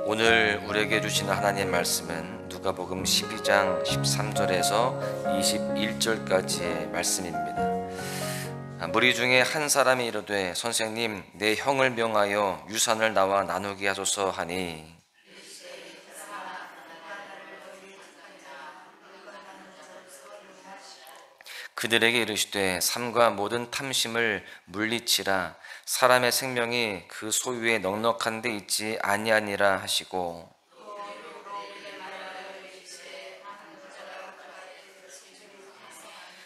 오늘 우리에게 주신 하나님의 말씀은 누가복음 12장 13절에서 21절까지의 말씀입니다. 무리 중에 한 사람이 이르되 선생님, 내 형을 명하여 유산을 나와 나누게 하소서 하니, 그들에게 이르시되 삼가 모든 탐심을 물리치라. 사람의 생명이 그 소유에 넉넉한 데 있지 아니하니라 하시고,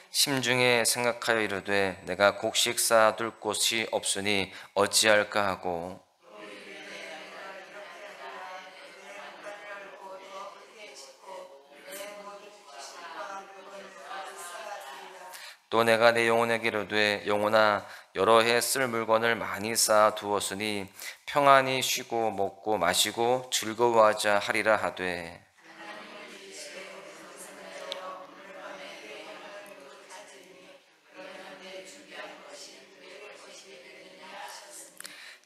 심중에 생각하여 이르되 내가 곡식 쌓아둘 곳이 없으니 어찌할까 하고, 또 내가 내 영혼에게 이르되 영혼아, 여러 해 쓸 물건을 많이 쌓아 두었으니 평안히 쉬고 먹고 마시고 즐거워하자 하리라 하되,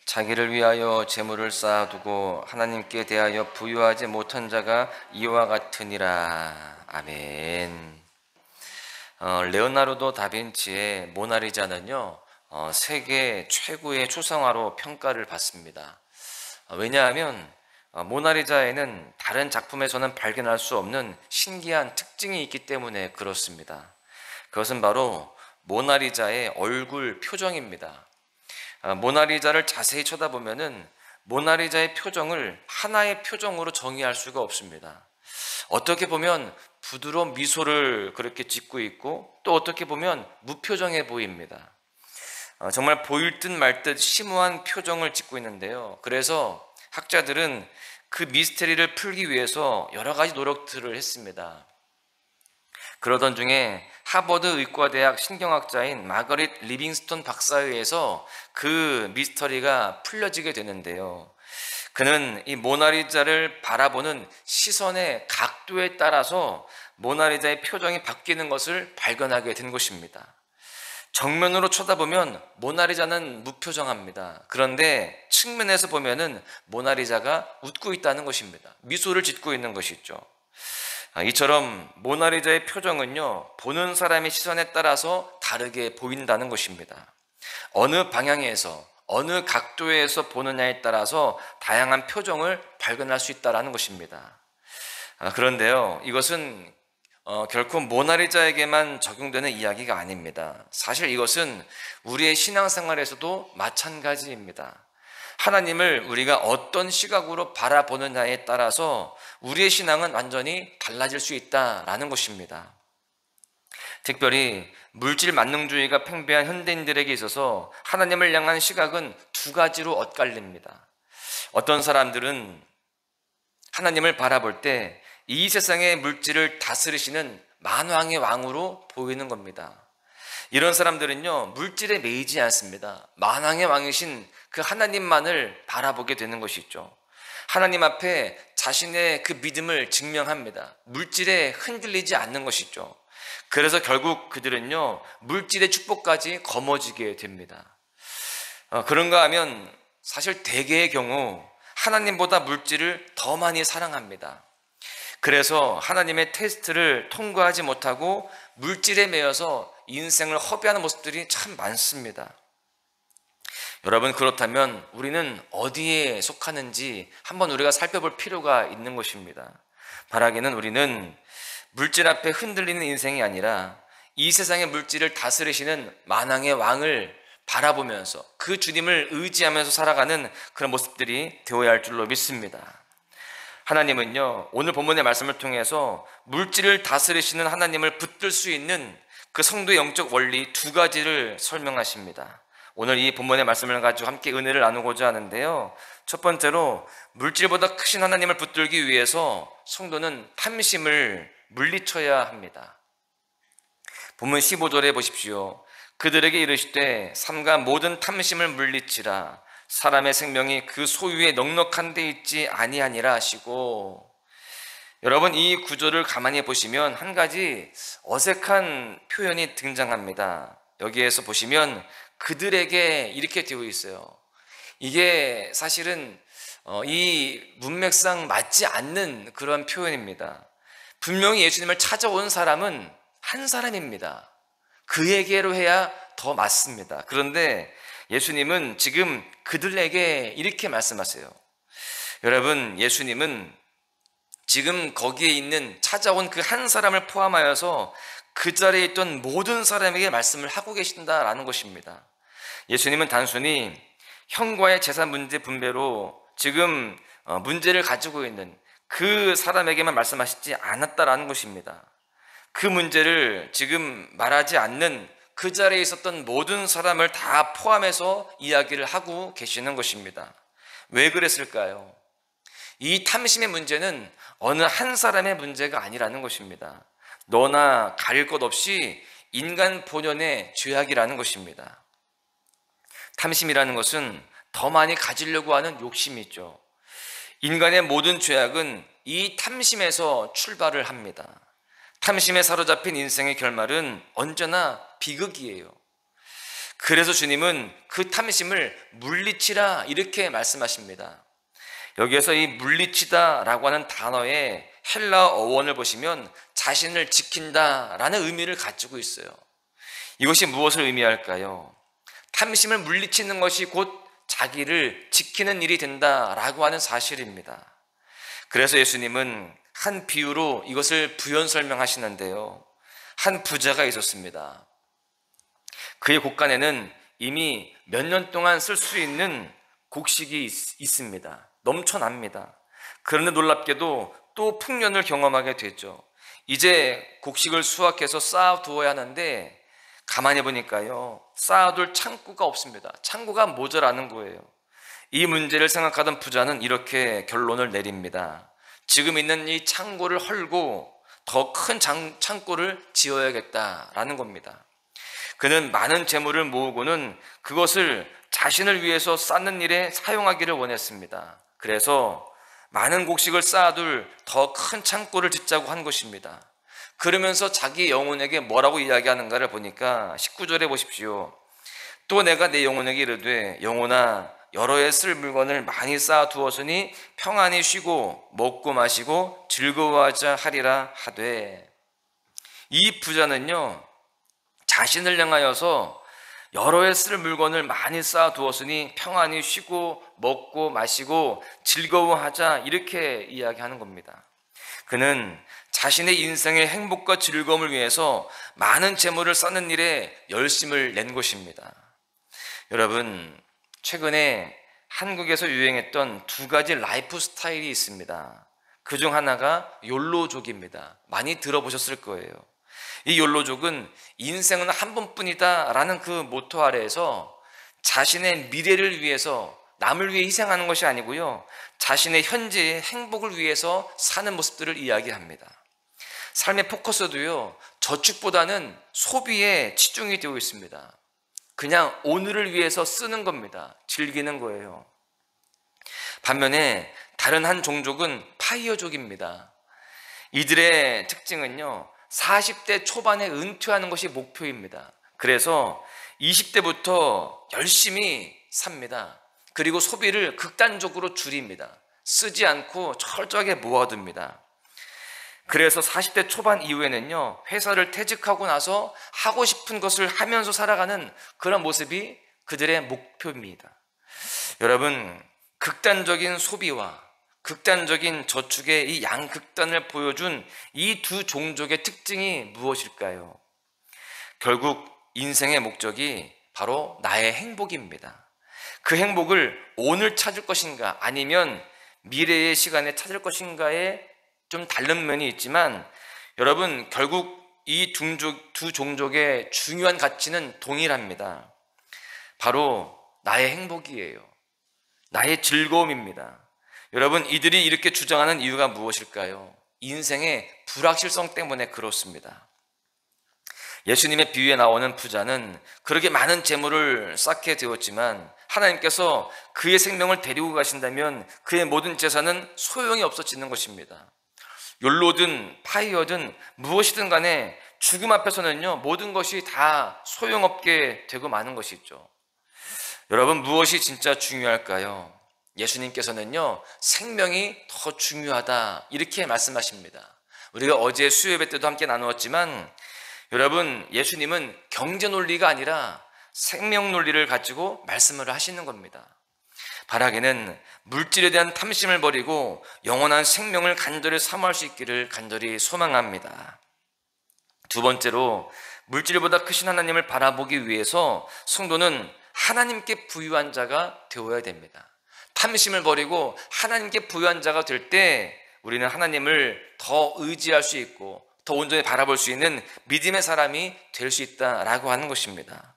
자기를 위하여 재물을 쌓아두고 하나님께 대하여 부유하지 못한 자가 이와 같으니라. 아멘. 레오나르도 다빈치의 모나리자는요, 세계 최고의 초상화로 평가를 받습니다. 왜냐하면 모나리자에는 다른 작품에서는 발견할 수 없는 신기한 특징이 있기 때문에 그렇습니다. 그것은 바로 모나리자의 얼굴 표정입니다. 모나리자를 자세히 쳐다보면은 모나리자의 표정을 하나의 표정으로 정의할 수가 없습니다. 어떻게 보면 부드러운 미소를 그렇게 짓고 있고, 또 어떻게 보면 무표정해 보입니다. 정말 보일 듯 말 듯 심오한 표정을 짓고 있는데요. 그래서 학자들은 그 미스테리를 풀기 위해서 여러 가지 노력들을 했습니다. 그러던 중에 하버드 의과대학 신경학자인 마거릿 리빙스톤 박사에 의해서 그 미스터리가 풀려지게 되는데요. 그는 이 모나리자를 바라보는 시선의 각도에 따라서 모나리자의 표정이 바뀌는 것을 발견하게 된 것입니다. 정면으로 쳐다보면 모나리자는 무표정합니다. 그런데 측면에서 보면은 모나리자가 웃고 있다는 것입니다. 미소를 짓고 있는 것이죠. 이처럼 모나리자의 표정은요, 보는 사람의 시선에 따라서 다르게 보인다는 것입니다. 어느 방향에서 어느 각도에서 보느냐에 따라서 다양한 표정을 발견할 수 있다는 것입니다. 그런데요, 이것은 결코 모나리자에게만 적용되는 이야기가 아닙니다. 사실 이것은 우리의 신앙생활에서도 마찬가지입니다. 하나님을 우리가 어떤 시각으로 바라보느냐에 따라서 우리의 신앙은 완전히 달라질 수 있다라는 것입니다. 특별히 물질 만능주의가 팽배한 현대인들에게 있어서 하나님을 향한 시각은 두 가지로 엇갈립니다. 어떤 사람들은 하나님을 바라볼 때 이 세상의 물질을 다스리시는 만왕의 왕으로 보이는 겁니다. 이런 사람들은요, 물질에 매이지 않습니다. 만왕의 왕이신 그 하나님만을 바라보게 되는 것이죠. 하나님 앞에 자신의 그 믿음을 증명합니다. 물질에 흔들리지 않는 것이죠. 그래서 결국 그들은요, 물질의 축복까지 거머쥐게 됩니다. 그런가 하면 사실 대개의 경우 하나님보다 물질을 더 많이 사랑합니다. 그래서 하나님의 테스트를 통과하지 못하고 물질에 매여서 인생을 허비하는 모습들이 참 많습니다. 여러분, 그렇다면 우리는 어디에 속하는지 한번 우리가 살펴볼 필요가 있는 것입니다. 바라기는 우리는 물질 앞에 흔들리는 인생이 아니라 이 세상의 물질을 다스리시는 만왕의 왕을 바라보면서 그 주님을 의지하면서 살아가는 그런 모습들이 되어야 할 줄로 믿습니다. 하나님은요, 오늘 본문의 말씀을 통해서 물질을 다스리시는 하나님을 붙들 수 있는 그 성도의 영적 원리 두 가지를 설명하십니다. 오늘 이 본문의 말씀을 가지고 함께 은혜를 나누고자 하는데요, 첫 번째로 물질보다 크신 하나님을 붙들기 위해서 성도는 탐심을 물리쳐야 합니다. 본문 15절에 보십시오. 그들에게 이르시되 삼가 모든 탐심을 물리치라. 사람의 생명이 그 소유에 넉넉한 데 있지 아니하니라 하시고, 여러분, 이 구절을 가만히 보시면 한 가지 어색한 표현이 등장합니다. 여기에서 보시면 그들에게 이렇게 되어 있어요. 이게 사실은 이 문맥상 맞지 않는 그런 표현입니다. 분명히 예수님을 찾아온 사람은 한 사람입니다. 그에게로 해야 더 맞습니다. 그런데 예수님은 지금 그들에게 이렇게 말씀하세요. 여러분, 예수님은 지금 거기에 있는 찾아온 그 한 사람을 포함하여서 그 자리에 있던 모든 사람에게 말씀을 하고 계신다라는 것입니다. 예수님은 단순히 형과의 재산 문제 분배로 지금 문제를 가지고 있는 그 사람에게만 말씀하시지 않았다라는 것입니다. 그 문제를 지금 말하지 않는 그 자리에 있었던 모든 사람을 다 포함해서 이야기를 하고 계시는 것입니다. 왜 그랬을까요? 이 탐심의 문제는 어느 한 사람의 문제가 아니라는 것입니다. 너나 가릴 것 없이 인간 본연의 죄악이라는 것입니다. 탐심이라는 것은 더 많이 가지려고 하는 욕심이죠. 인간의 모든 죄악은 이 탐심에서 출발을 합니다. 탐심에 사로잡힌 인생의 결말은 언제나 비극이에요. 그래서 주님은 그 탐심을 물리치라 이렇게 말씀하십니다. 여기에서 이 물리치다라고 하는 단어의 헬라어 어원을 보시면 자신을 지킨다라는 의미를 가지고 있어요. 이것이 무엇을 의미할까요? 탐심을 물리치는 것이 곧 자기를 지키는 일이 된다라고 하는 사실입니다. 그래서 예수님은 한 비유로 이것을 부연 설명하시는데요. 한 부자가 있었습니다. 그의 곳간에는 이미 몇 년 동안 쓸 수 있는 곡식이 있습니다. 넘쳐납니다. 그런데 놀랍게도 또 풍년을 경험하게 되죠. 이제 곡식을 수확해서 쌓아두어야 하는데 가만히 보니까요, 쌓아둘 창고가 없습니다. 창고가 모자라는 거예요. 이 문제를 생각하던 부자는 이렇게 결론을 내립니다. 지금 있는 이 창고를 헐고 더 큰 창고를 지어야겠다라는 겁니다. 그는 많은 재물을 모으고는 그것을 자신을 위해서 쌓는 일에 사용하기를 원했습니다. 그래서 많은 곡식을 쌓아둘 더 큰 창고를 짓자고 한 것입니다. 그러면서 자기 영혼에게 뭐라고 이야기하는가를 보니까 19절에 보십시오. 또 내가 내 영혼에게 이르되 영혼아 여러 해 쓸 물건을 많이 쌓아두었으니 평안히 쉬고 먹고 마시고 즐거워하자 하리라 하되. 이 부자는요, 자신을 향하여서 여러 해 쓸 물건을 많이 쌓아두었으니 평안히 쉬고 먹고 마시고 즐거워하자 이렇게 이야기하는 겁니다. 그는 자신의 인생의 행복과 즐거움을 위해서 많은 재물을 쌓는 일에 열심을 낸 것입니다. 여러분, 최근에 한국에서 유행했던 두 가지 라이프 스타일이 있습니다. 그중 하나가 욜로족입니다. 많이 들어보셨을 거예요. 이 욜로족은 인생은 한 번뿐이다 라는 그 모토 아래에서 자신의 미래를 위해서 남을 위해 희생하는 것이 아니고요, 자신의 현재의 행복을 위해서 사는 모습들을 이야기합니다. 삶의 포커스도요, 저축보다는 소비에 치중이 되어 있습니다. 그냥 오늘을 위해서 쓰는 겁니다. 즐기는 거예요. 반면에 다른 한 종족은 파이어족입니다. 이들의 특징은요, 40대 초반에 은퇴하는 것이 목표입니다. 그래서 20대부터 열심히 삽니다. 그리고 소비를 극단적으로 줄입니다. 쓰지 않고 철저하게 모아둡니다. 그래서 40대 초반 이후에는요, 회사를 퇴직하고 나서 하고 싶은 것을 하면서 살아가는 그런 모습이 그들의 목표입니다. 여러분, 극단적인 소비와 극단적인 저축의 이 양극단을 보여준 이 두 종족의 특징이 무엇일까요? 결국 인생의 목적이 바로 나의 행복입니다. 그 행복을 오늘 찾을 것인가 아니면 미래의 시간에 찾을 것인가에 좀 다른 면이 있지만, 여러분, 결국 이 두 종족의 중요한 가치는 동일합니다. 바로 나의 행복이에요. 나의 즐거움입니다. 여러분, 이들이 이렇게 주장하는 이유가 무엇일까요? 인생의 불확실성 때문에 그렇습니다. 예수님의 비유에 나오는 부자는 그렇게 많은 재물을 쌓게 되었지만 하나님께서 그의 생명을 데리고 가신다면 그의 모든 재산은 소용이 없어지는 것입니다. 욜로든 파이어든 무엇이든 간에 죽음 앞에서는요, 모든 것이 다 소용없게 되고 마는 것이죠. 여러분, 무엇이 진짜 중요할까요? 예수님께서는요, 생명이 더 중요하다 이렇게 말씀하십니다. 우리가 어제 수요예배 때도 함께 나누었지만 여러분, 예수님은 경제 논리가 아니라 생명 논리를 가지고 말씀을 하시는 겁니다. 바라기는 물질에 대한 탐심을 버리고 영원한 생명을 간절히 사모할 수 있기를 간절히 소망합니다. 두 번째로, 물질보다 크신 하나님을 바라보기 위해서 성도는 하나님께 부유한 자가 되어야 됩니다. 탐심을 버리고 하나님께 부유한 자가 될 때 우리는 하나님을 더 의지할 수 있고 더 온전히 바라볼 수 있는 믿음의 사람이 될 수 있다라고 하는 것입니다.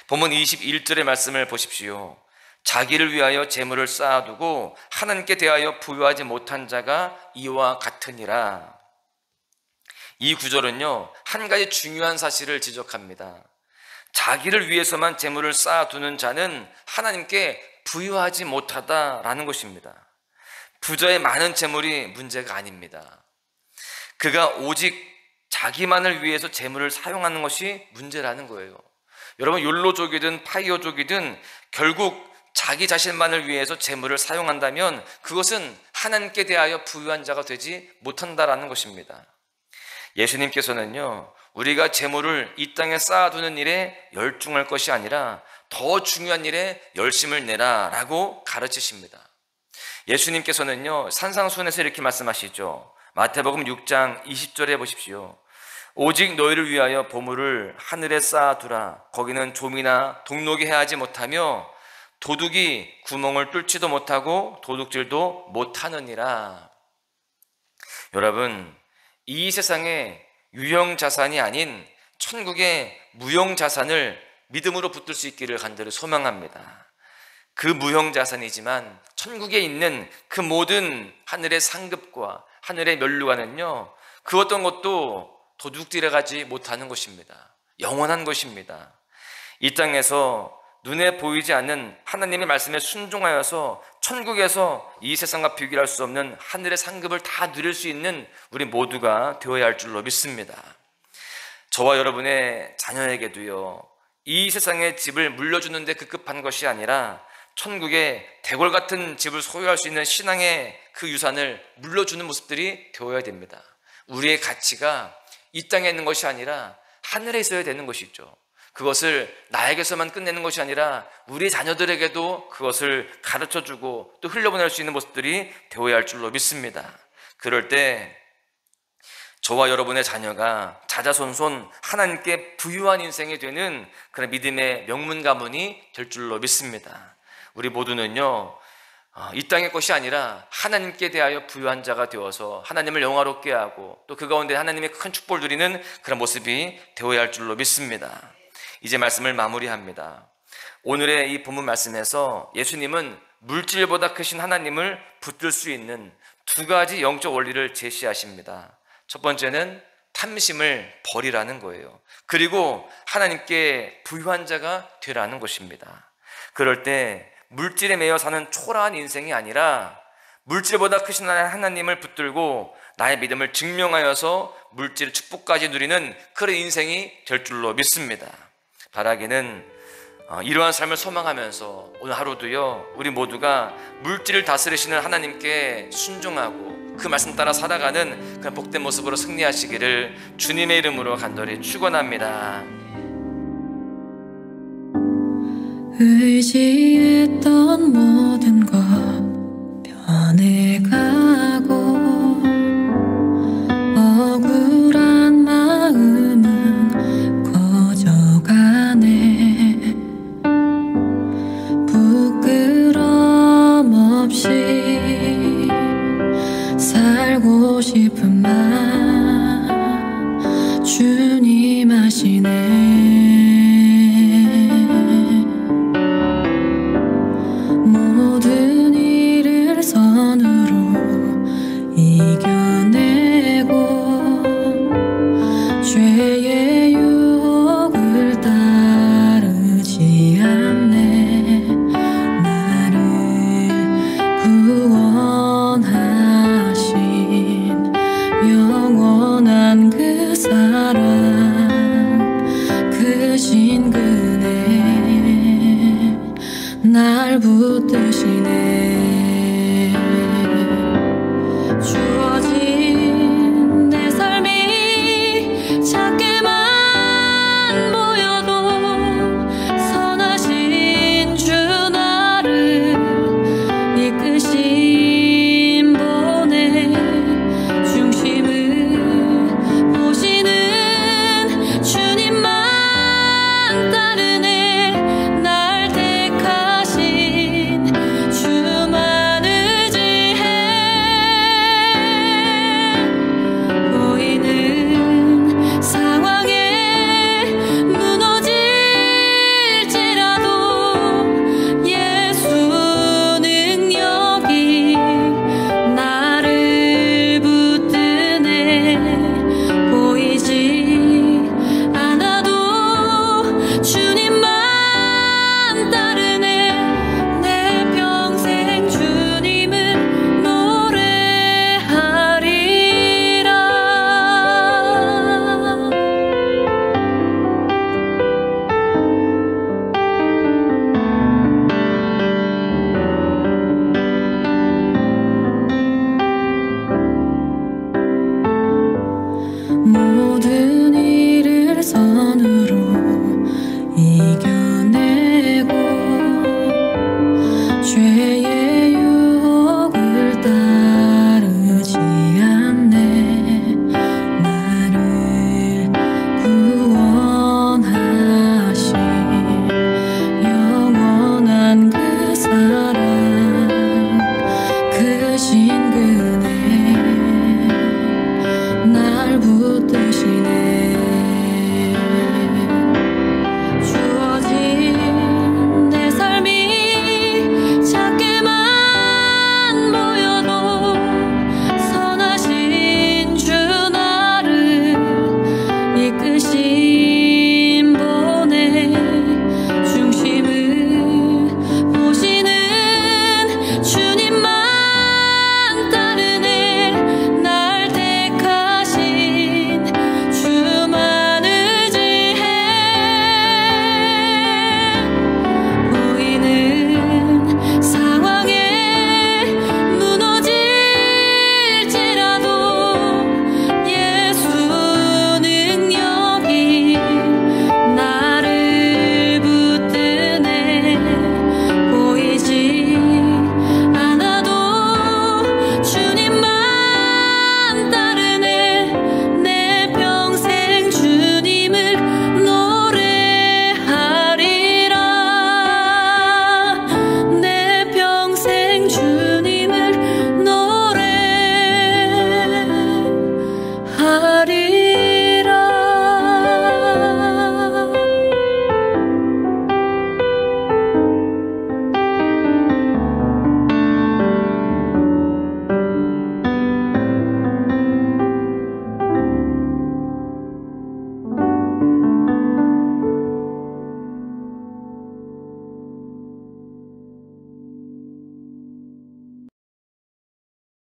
본문 21절의 말씀을 보십시오. 자기를 위하여 재물을 쌓아두고 하나님께 대하여 부유하지 못한 자가 이와 같으니라. 이 구절은요, 한 가지 중요한 사실을 지적합니다. 자기를 위해서만 재물을 쌓아두는 자는 하나님께 부유하지 못하다라는 것입니다. 부자의 많은 재물이 문제가 아닙니다. 그가 오직 자기만을 위해서 재물을 사용하는 것이 문제라는 거예요. 여러분, 욜로족이든 파이어족이든 결국 자기 자신만을 위해서 재물을 사용한다면 그것은 하나님께 대하여 부유한 자가 되지 못한다라는 것입니다. 예수님께서는요, 우리가 재물을 이 땅에 쌓아두는 일에 열중할 것이 아니라 더 중요한 일에 열심을 내라 라고 가르치십니다. 예수님께서는요, 산상수훈에서 이렇게 말씀하시죠. 마태복음 6장 20절에 보십시오. 오직 너희를 위하여 보물을 하늘에 쌓아두라. 거기는 좀이나 동록이 해하지 못하며 도둑이 구멍을 뚫지도 못하고 도둑질도 못하느니라. 여러분, 이 세상에 유형자산이 아닌 천국의 무형자산을 믿음으로 붙들 수 있기를 간절히 소망합니다. 그 무형자산이지만 천국에 있는 그 모든 하늘의 상급과 하늘의 면류관은요, 그 어떤 것도 도둑질해 가지 못하는 것입니다. 영원한 것입니다. 이 땅에서 눈에 보이지 않는 하나님의 말씀에 순종하여서 천국에서 이 세상과 비교할 수 없는 하늘의 상급을 다 누릴 수 있는 우리 모두가 되어야 할 줄로 믿습니다. 저와 여러분의 자녀에게도요, 이 세상의 집을 물려주는 데 급급한 것이 아니라 천국의 대궐 같은 집을 소유할 수 있는 신앙의 그 유산을 물려주는 모습들이 되어야 됩니다. 우리의 가치가 이 땅에 있는 것이 아니라 하늘에 있어야 되는 것이죠. 그것을 나에게서만 끝내는 것이 아니라 우리 자녀들에게도 그것을 가르쳐주고 또 흘려보낼 수 있는 모습들이 되어야 할 줄로 믿습니다. 그럴 때 저와 여러분의 자녀가 자자손손 하나님께 부유한 인생이 되는 그런 믿음의 명문 가문이 될 줄로 믿습니다. 우리 모두는요, 이 땅의 것이 아니라 하나님께 대하여 부유한 자가 되어서 하나님을 영화롭게 하고 또 그 가운데 하나님의 큰 축복을 누리는 그런 모습이 되어야 할 줄로 믿습니다. 이제 말씀을 마무리합니다. 오늘의 이 본문 말씀에서 예수님은 물질보다 크신 하나님을 붙들 수 있는 두 가지 영적 원리를 제시하십니다. 첫 번째는 탐심을 버리라는 거예요. 그리고 하나님께 부유한 자가 되라는 것입니다. 그럴 때 물질에 매여 사는 초라한 인생이 아니라 물질보다 크신 하나님을 붙들고 나의 믿음을 증명하여서 물질 축복까지 누리는 그런 인생이 될 줄로 믿습니다. 바라기는 이러한 삶을 소망하면서 오늘 하루도요, 우리 모두가 물질을 다스리시는 하나님께 순종하고 그 말씀 따라 살아가는 그런 복된 모습으로 승리하시기를 주님의 이름으로 간절히 축원합니다. 의지했던 모든 것 변해가고 억울한 마음은 커져가네. 부끄럼 없이 살고 싶은 맘 주님 아시네. 모든 일을 선으로 이겨내고 죄의 유혹을 따르지 않네. 나를 구원하신 영원한 그 사랑 크신 그네 날 붙드시네.